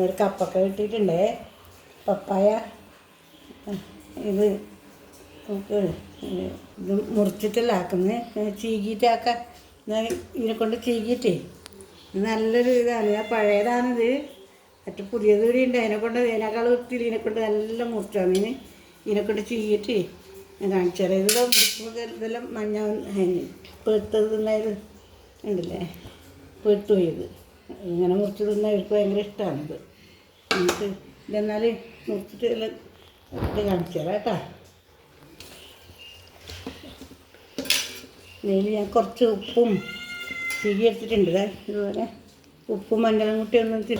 ഒരു കപ്പൊക്കെ കിട്ടിയിട്ടുണ്ടേ. പപ്പായ ഇത് നമുക്ക് ഇത് മുറിച്ചിട്ടല്ല ആക്കുന്നത്, ചീകിയിട്ടാക്കാം. ഇതിനെക്കൊണ്ട് ചീകിയിട്ടേ നല്ലൊരു ഇതാണ്. പഴയതാണിത്, മറ്റു പുതിയത് കൂടി ഉണ്ട്. അതിനെക്കൊണ്ട് ഇതിനേക്കാൾ വൃത്തിയിൽ ഇതിനെക്കൊണ്ട് നല്ല മുറിച്ചാണ്. ഇതിനെക്കൊണ്ട് ചീകിയിട്ട് ഞാൻ കാണിച്ചാൽ ഇത് മുറിക്കുമ്പോൾ ഇതെല്ലാം മഞ്ഞ പെടുത്തത് തിന്നായത് ഉണ്ടല്ലേ, പെട്ടു പോയത്. ഇങ്ങനെ മുറിച്ച് തിന്നാൽ അവർക്ക് ഭയങ്കര ഇഷ്ടമാണിത്. നമുക്ക് ഇതെന്നാൽ മുറിച്ചിട്ട് എല്ലാം ഇത് കാണിച്ചു തരാം കേട്ടോ. ഇതിൽ ഞാൻ കുറച്ച് ഉപ്പും ചീകി എടുത്തിട്ടുണ്ട്. ഇതുപോലെ ഉപ്പും മഞ്ഞളും കൂട്ടി ഒന്ന്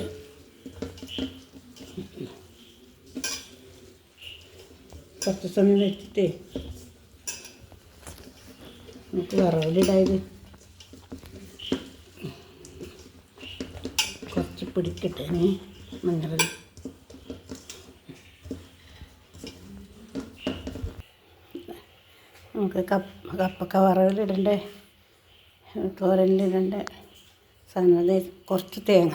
കുറച്ച് സമയം വെച്ചിട്ട് നമുക്ക് വറവിലിടായത് കുറച്ച് പിടിക്കട്ടെ മഞ്ഞൾ. നമുക്ക് കപ്പൊക്കെ വറവിലിടേണ്ട, തോരനിലിടേണ്ട സാധനം. കുറച്ച് തേങ്ങ,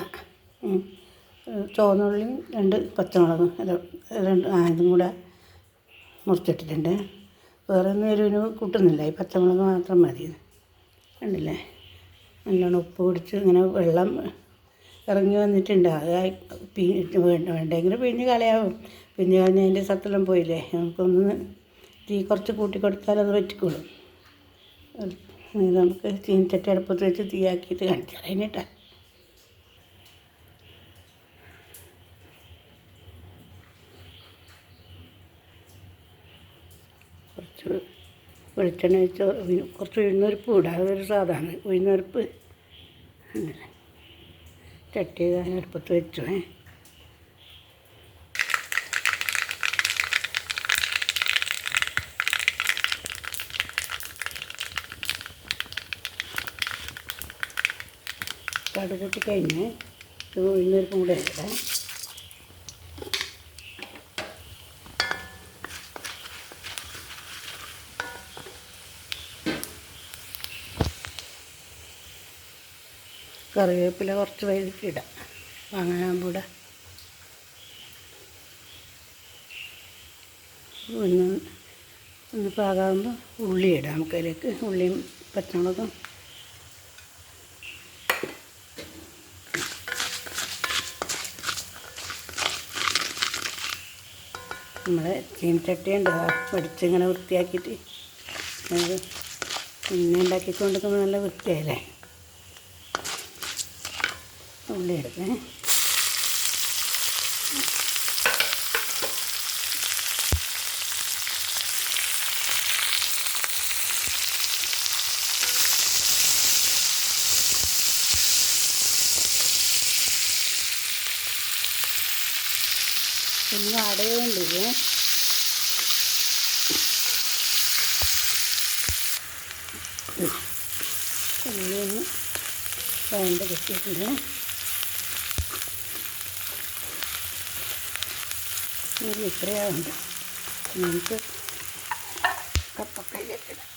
ചുവന്നുള്ളി, 2 പച്ചമുളകും ഇതും കൂടെ മുറിച്ചിട്ടിട്ടുണ്ട്. വേറെ ഒന്നും എരിവിന് കൂട്ടുന്നില്ല, ഈ പച്ചമുളക് മാത്രം മതി. കണ്ടില്ലേ, നല്ലോണം ഉപ്പ് പിടിച്ച് ഇങ്ങനെ വെള്ളം ഇറങ്ങി വന്നിട്ടുണ്ട്. അത് വേണ്ടെങ്കിൽ പിഴിഞ്ഞ് കളയാവും. പിഴിഞ്ഞ് കളഞ്ഞതിൻ്റെ സത്തെല്ലാം പോയില്ലേ. നമുക്കൊന്ന് തീ കുറച്ച് കൂട്ടി കൊടുത്താൽ അത് പറ്റിക്കോളും. നമുക്ക് ചീനിച്ചട്ടി അടുപ്പത്ത് വെച്ച് തീയാക്കിയിട്ട് കാണിച്ചാൽ അതിനിട്ടാ. കുറച്ച് വെളിച്ചെണ്ണ വെച്ച് കുറച്ച് ഉഴുന്നുപരിപ്പ് ഇടാം. അതൊരു സാധാരണ ഉഴുന്നുപരിപ്പ്. അങ്ങനെ ചട്ടി അടുപ്പത്ത് വെച്ചു. കടുകൂട്ടി കഴിഞ്ഞ് ഇത് ഉഴുന്നുപരിപ്പും കൂടെ ഇടാം. കറിവേപ്പില കുറച്ച് വൈകിട്ടിടാം, വാങ്ങാനാകുമ്പോൾ ഒന്ന് പാകാകുമ്പോൾ ഉള്ളി ഇടാം. നമുക്കതിലേക്ക് ഉള്ളിയും പച്ചമുളകും നമ്മളെ ചീനിച്ചട്ടി ഉണ്ട്, വെടിച്ചിങ്ങനെ വൃത്തിയാക്കിയിട്ട് അത് പിന്നെ ഉണ്ടാക്കിക്കൊണ്ടിരിക്കുമ്പോൾ നല്ല വൃത്തിയായില്ലേ. ഉള്ളി എടുക്കേ. പിന്നെ അടയുണ്ട്. ഉള്ളിയൊന്ന് വേണ്ട കിട്ടിയിട്ടുണ്ട്. ഇത്രയാവുണ്ട്. നമുക്ക് കപ്പക്കയിലേക്കിടാം.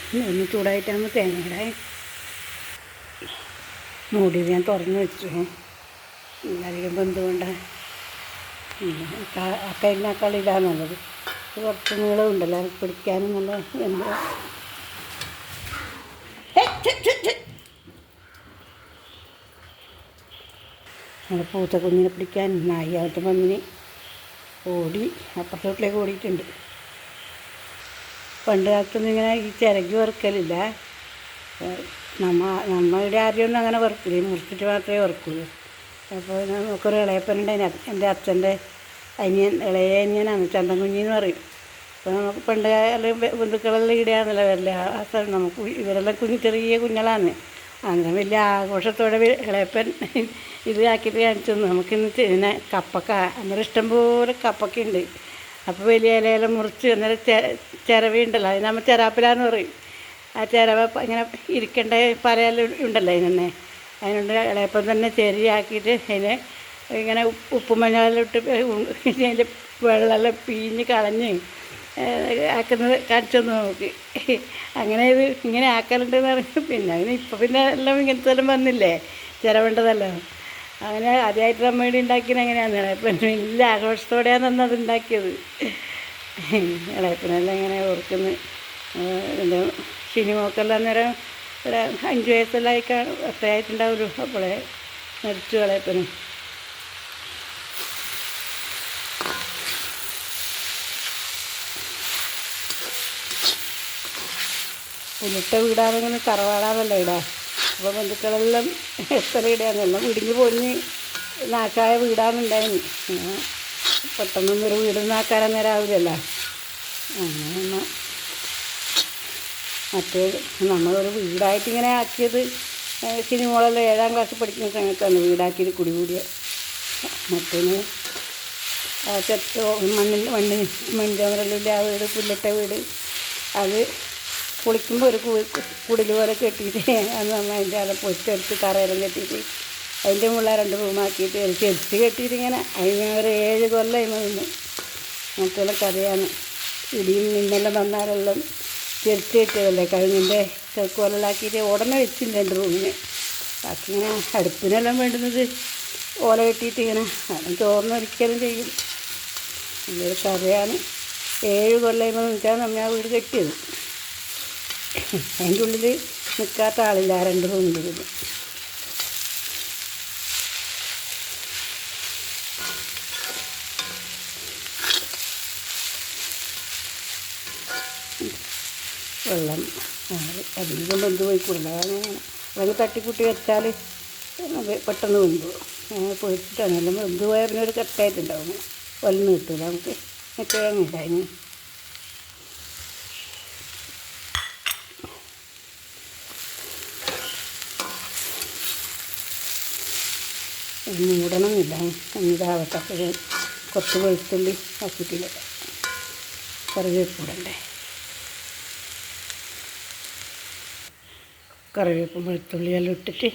പിന്നെ ഒന്ന് ചൂടായിട്ടാകുമ്പോൾ തേങ്ങയുടെ മൂടി ഞാൻ തുറന്ന് വെച്ചു. അധികം ബന്ധുകൊണ്ട് അക്കയിലിനേക്കാൾ ഇടാൻ നല്ലത്. കുറച്ച് നീളമുണ്ടല്ലോ, അത് പിടിക്കാനും നല്ല എന്താ. പൂച്ച കുഞ്ഞിനെ പിടിക്കാൻ നായിയായിട്ട് വന്നിന് ഓടി അപ്പുറത്തെ വീട്ടിലേക്ക് ഓടിയിട്ടുണ്ട്. പണ്ട് കാലത്തൊന്നും ഇങ്ങനെ ഈ ചിരകി വറുക്കലില്ല. നമ്മളുടെ ആരെയൊന്നും അങ്ങനെ വറുക്കില്ല, മുറിച്ചിട്ട് മാത്രമേ വറുക്കുള്ളൂ. അപ്പോൾ നമുക്കൊരു ഇളയപ്പനുണ്ടായിരുന്നു, എൻ്റെ അച്ഛൻ്റെ അനിയൻ, ഇളയ അനിയനാണ്, ചന്തൻ കുഞ്ഞിന്ന് പറയും. അപ്പോൾ നമുക്ക് പണ്ട് കാലം ബന്ധുക്കളെല്ലാം ഇടയാന്നല്ല വരില്ല. ആ സ്ഥലം നമുക്ക് ഇവരെല്ലാം ചെറിയ കുഞ്ഞുങ്ങളാണ്. അങ്ങനെ വലിയ ആഘോഷത്തോടെ ഇളയപ്പൻ ഇത് ആക്കിയിട്ട് കാണിച്ചു തന്നു. നമുക്കിന്ന് പിന്നെ കപ്പക്ക, അന്നേരം ഇഷ്ടംപോലെ കപ്പക്കയുണ്ട്. അപ്പോൾ വലിയ ഇലയെല്ലാം മുറിച്ച് അന്നേരം ചിരവയുണ്ടല്ലോ, അതിന് നമ്മൾ ചിരാപ്പിലാന്ന് പറയും. ആ ചിരവ ഇങ്ങനെ ഇരിക്കേണ്ട പലയെല്ലാം ഉണ്ടല്ലോ അതിനെ, അതിനുണ്ട് ഇളയപ്പം തന്നെ ചെരിയാക്കിയിട്ട് അതിനെ ഇങ്ങനെ ഉപ്പും മഞ്ഞളെല്ലാം ഇട്ട് അതിൻ്റെ വെള്ളമെല്ലാം പിഴിഞ്ഞ് കളഞ്ഞ് ആക്കുന്നത് കാണിച്ചു തന്നു നമുക്ക്. അങ്ങനെ ഇത് ഇങ്ങനെ ആക്കലുണ്ടെന്ന് പറഞ്ഞു. പിന്നെ അതിന് ഇപ്പം പിന്നെ എല്ലാം ഇങ്ങനത്തെ എല്ലാം വന്നില്ലേ, ചിരവേണ്ടതല്ലോ. അങ്ങനെ ആദ്യമായിട്ട് അമ്മയുടെ ഉണ്ടാക്കിയത് എങ്ങനെയാണെന്ന് ഇളയപ്പൻ വലിയ ആഘോഷത്തോടെയാണ് അന്നത് ഉണ്ടാക്കിയത്. ഇളയപ്പനെല്ലാം ഇങ്ങനെ ഓർക്കുന്നു. എൻ്റെ സിനിമക്കെല്ലാം അന്നേരം ഒരു 5 വയസ്സെല്ലാം ഒറ്റയായിട്ടുണ്ടാവുമല്ലോ, അപ്പോളെ മരിച്ചു ഇളയപ്പനും. പുലിട്ട വീടാണെങ്കിലും തറവാടാണല്ലോ ഇടാ. അപ്പോൾ ബന്ധുക്കളെല്ലാം എത്ര ഇടാന്നെല്ലാം ഇടിഞ്ഞ് പൊളിഞ്ഞ് നാശമായ വീടാണുണ്ടായിന്. പെട്ടെന്നൊന്നൊരു വീടൊന്നും ആക്കാനും നേരാവില്ലല്ലോ. അങ്ങനെ മറ്റേ നമ്മളൊരു വീടായിട്ടിങ്ങനെ ആക്കിയത് സിനിമകളെല്ലാം 7ാം ക്ലാസ്സിൽ പഠിക്കുന്ന സമയത്താണ് വീടാക്കിയത് കൂടിയ. മറ്റേന്ന് മൺചുമരെല്ലാം ആ വീട്, പുല്ലിട്ട വീട്, അത് കുളിക്കുമ്പോൾ ഒരു കുടിൽ പോലെ കെട്ടിയിട്ട് അത് നമ്മൾ അതിൻ്റെ അത് പൊറ്റെടുത്ത് തറയെല്ലാം കെട്ടിയിട്ട് അതിൻ്റെ മുകളിൽ 2 റൂമാക്കിയിട്ട് ചെരിച്ച് കെട്ടിയിട്ട് ഇങ്ങനെ അതിന് ഒരു 7 കൊല്ലം അതിന് നിന്നു. മറ്റെല്ലാം കഥയാണ്. ഇടിയും മിന്നെല്ലാം വന്നാലെല്ലാം ചെരിച്ച് കെട്ടിയതല്ലേ, കഴിഞ്ഞിൻ്റെ തെക്കുവലാക്കിയിട്ട് ഉടനെ വെച്ചില്ല 2 റൂമിന്. ബാക്കി ഇങ്ങനെ അടുപ്പിനെല്ലാം വേണ്ടുന്നത് ഓല കെട്ടിയിട്ട് ഇങ്ങനെ അതും ചോർന്നൊരിക്കലും ചെയ്യും. നല്ലൊരു കഥയാണ്. 7 കൊല്ലം നിൽക്കാൻ നമ്മൾ ആ വീട് കെട്ടിയത്. അതിൻ്റെ ഉള്ളിൽ നിൽക്കാത്ത ആളില്ല ആ 2 റൂമിൻ്റെ ഉള്ളിൽ. വെള്ളം അധികം വെന്ത് പോയിക്കൂടില്ല. അങ്ങനെ അല്ലെങ്കിൽ തട്ടിക്കൂട്ടി വെച്ചാൽ അത് പെട്ടെന്ന് വെന്തു പൊരിച്ചിട്ടാണ്. എല്ലാം വെന്ത് പോയാൽ പിന്നെ ഒരു കട്ടായിട്ടുണ്ടാവും, വലന്ന് കിട്ടില്ല നമുക്ക്. തേങ്ങ ഇടാന് മൂടണമെന്നില്ല, ഇതാവട്ടെ. കുറച്ച് വെളുത്തുള്ളി ആക്കിയിട്ടില്ല, കറിവേപ്പിടണ്ടേ. കറിവേപ്പും വെളുത്തുള്ളിയെല്ലാം ഇട്ടിട്ട്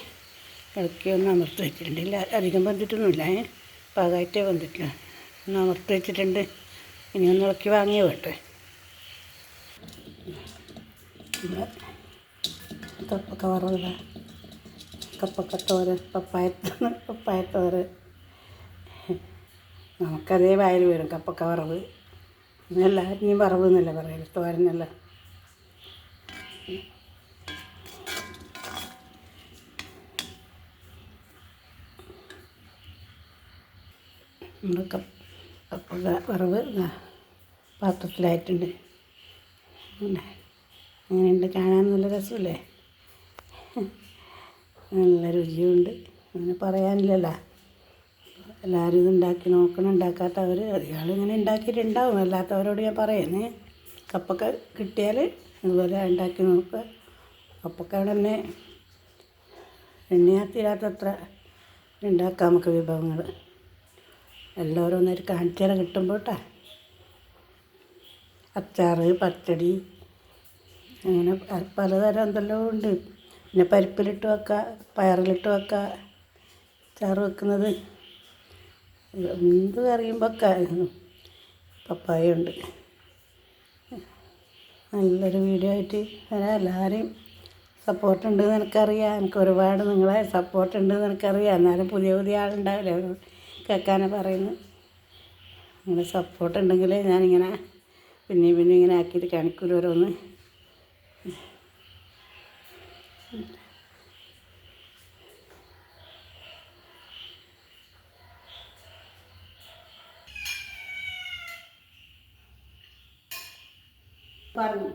ഇളക്കി ഒന്ന് അമർത്തി വെച്ചിട്ടുണ്ട്. ഇല്ല അധികം വെന്തിട്ടൊന്നുമില്ല, പാകമായിട്ടേ വന്നിട്ടില്ല. ഒന്ന് അമർത്തി വെച്ചിട്ടുണ്ട്. ഇനി ഒന്ന് ഇളക്കി വാങ്ങിയേ വേട്ടെ. കപ്പക്ക വറവില്ല, കപ്പക്കത്തോരൻ, പപ്പായത്തോരൻ. നമുക്കതേ വായിൽ വരും, കപ്പക്ക വറവ്. എല്ലാവരും വറവ് എന്നല്ല പറയല്, തോരനല്ല. നമ്മുടെ കപ്പക്ക വറവ് പാത്രത്തിലായിട്ടുണ്ട്. അങ്ങനെയുണ്ട്, കാണാൻ നല്ല രസമല്ലേ, നല്ല രുചിയുണ്ട്. അങ്ങനെ പറയാനില്ലല്ലോ. എല്ലാവരും ഇത് ഉണ്ടാക്കി നോക്കണം. ഉണ്ടാക്കാത്തവർ ഇയാളിങ്ങനെ ഉണ്ടാക്കിയിട്ടുണ്ടാവും. അല്ലാത്തവരോട് ഞാൻ പറയുന്നേ, കപ്പക്ക കിട്ടിയാൽ ഇതുപോലെ ഉണ്ടാക്കി നോക്കുക. കപ്പക്ക അവിടെ തന്നെ എണ്ണയാ തീരാത്തത്ര ഉണ്ടാക്കാം നമുക്ക് വിഭവങ്ങൾ. എല്ലാവരും ഒന്നൊരു കാണിച്ചാൽ കിട്ടുമ്പോൾ കേട്ടോ. അച്ചാർ, പച്ചടി, അങ്ങനെ പലതരം എന്തെല്ലാം ഉണ്ട്. പിന്നെ പരിപ്പിലിട്ട് വെക്കുക, പയറിലിട്ട് വെക്കുക, അച്ചാർ വെക്കുന്നത്, എന്ത് കറിയുമ്പോൾ പപ്പായ ഉണ്ട്. നല്ലൊരു വീഡിയോ ആയിട്ട് വരാം. എല്ലാവരെയും സപ്പോർട്ടുണ്ടെന്ന് എനിക്കറിയാം. എനിക്ക് ഒരുപാട് നിങ്ങളെ സപ്പോർട്ടുണ്ടെന്ന് എനിക്കറിയാം. എന്നാലും പുതിയ ആളുണ്ടാവില്ലേ, അവർ കേൾക്കാനാണ് പറയുന്നത്. നിങ്ങളുടെ സപ്പോർട്ടുണ്ടെങ്കിൽ ഞാനിങ്ങനെ പിന്നെയും ഇങ്ങനെ ആക്കിയിട്ട് കാണിക്കൂല ഓരോന്ന്. പറഞ്ഞു